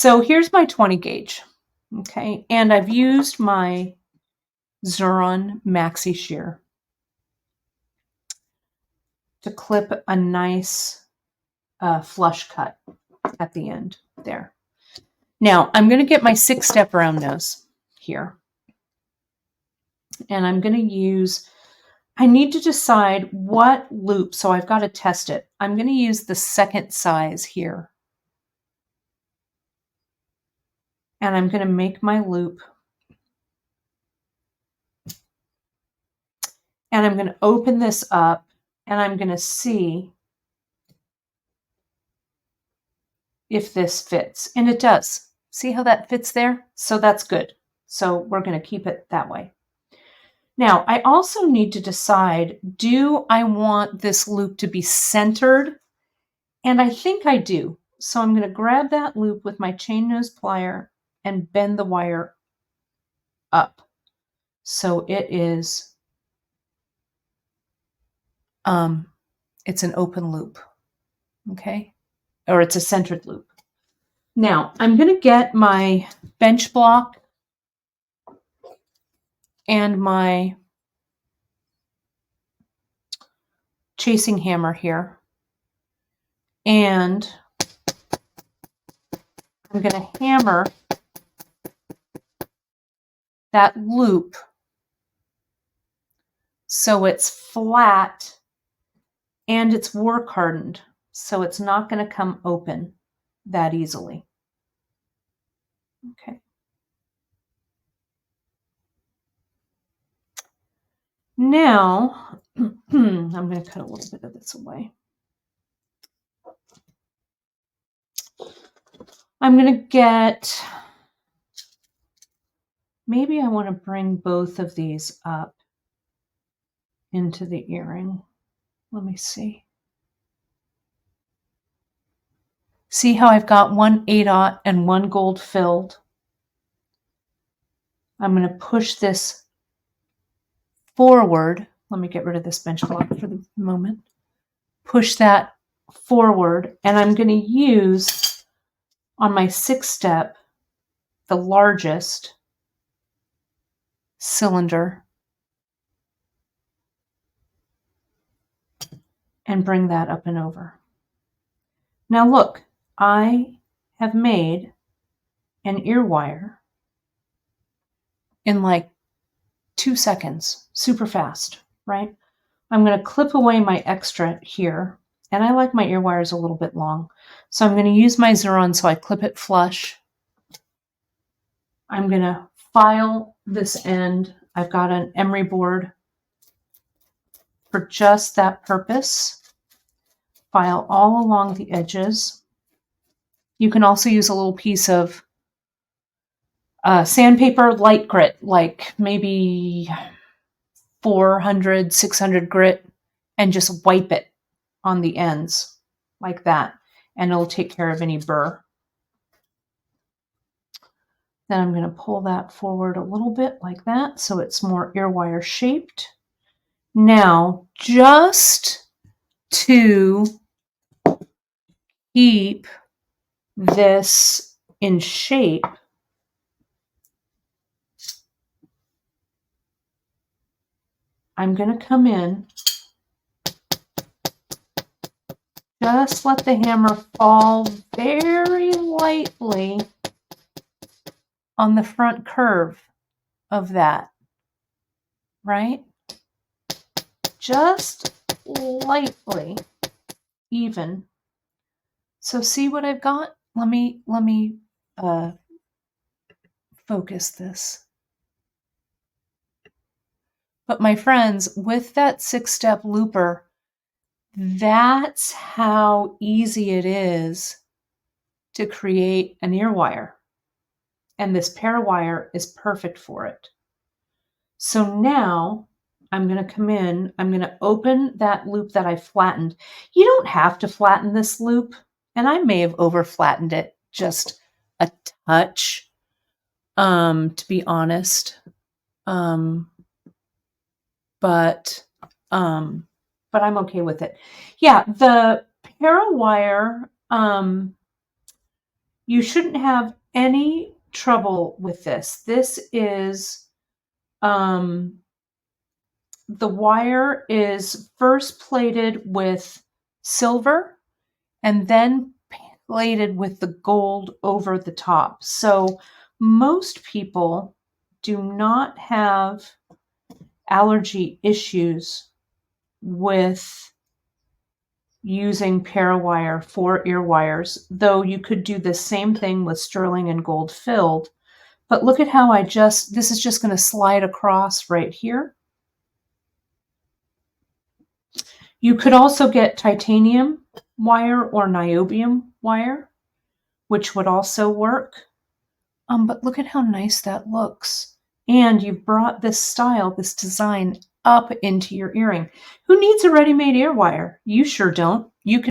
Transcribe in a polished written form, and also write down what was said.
So here's my 20 gauge. Okay. And I've used my Xuron Maxi Shear to clip a nice flush cut at the end there. Now I'm going to get my 6-step round nose here. And I'm going to use, I need to decide what loop, so I've got to test it. I'm going to use the second size here. And I'm going to make my loop. And I'm going to open this up and I'm going to see if this fits. And it does. See how that fits there? So that's good. So we're going to keep it that way. Now, I also need to decide, do I want this loop to be centered? And I think I do. So I'm going to grab that loop with my chain nose plier and bend the wire up. So it is, it's an open loop, okay? Or it's a centered loop. Now, I'm going to get my bench block and my chasing hammer here. And I'm going to hammer that loop so it's flat and it's work hardened, so it's not going to come open that easily. Okay. Now, I'm going to cut a little bit of this away. I'm going to get, maybe I want to bring both of these up into the earring. Let me see. See how I've got one 8/0 and one gold filled? I'm going to push this forward. Let me get rid of this bench block for the moment. Push that forward, and I'm going to use on my 6-step the largest cylinder and bring that up and over. Now look, I have made an ear wire in like 2 seconds, super fast, right? I'm going to clip away my extra here, and I like my ear wires a little bit long. So I'm going to use my Xuron so I clip it flush. I'm going to file this end. I've got an emery board for just that purpose. File all along the edges. You can also use a little piece of sandpaper light grit, like maybe 400, 600 grit, and just wipe it on the ends like that, and it'll take care of any burr. Then I'm going to pull that forward a little bit like that so it's more ear wire shaped. Now, just to keep this in shape, I'm going to come in, just let the hammer fall very lightly on the front curve of that, right? Just lightly, even. So see what I've got? Let me focus this. But my friends, with that 6-step looper, that's how easy it is to create an ear wire. And this Parawire is perfect for it. So now I'm going to come in, I'm going to open that loop that I flattened. You don't have to flatten this loop, and I may have over flattened it just a touch, to be honest. But I'm okay with it. Yeah, the Parawire, You shouldn't have any trouble with this. This is, the wire is first plated with silver and then plated with the gold over the top. So most people do not have allergy issues with using Parawire for ear wires, though you could do the same thing with sterling and gold filled. But look at how this is just going to slide across right here. You could also get titanium wire or niobium wire, which would also work. But look at how nice that looks. And you've brought this style, this design up into your earring. Who needs a ready-made ear wire? You sure don't. You can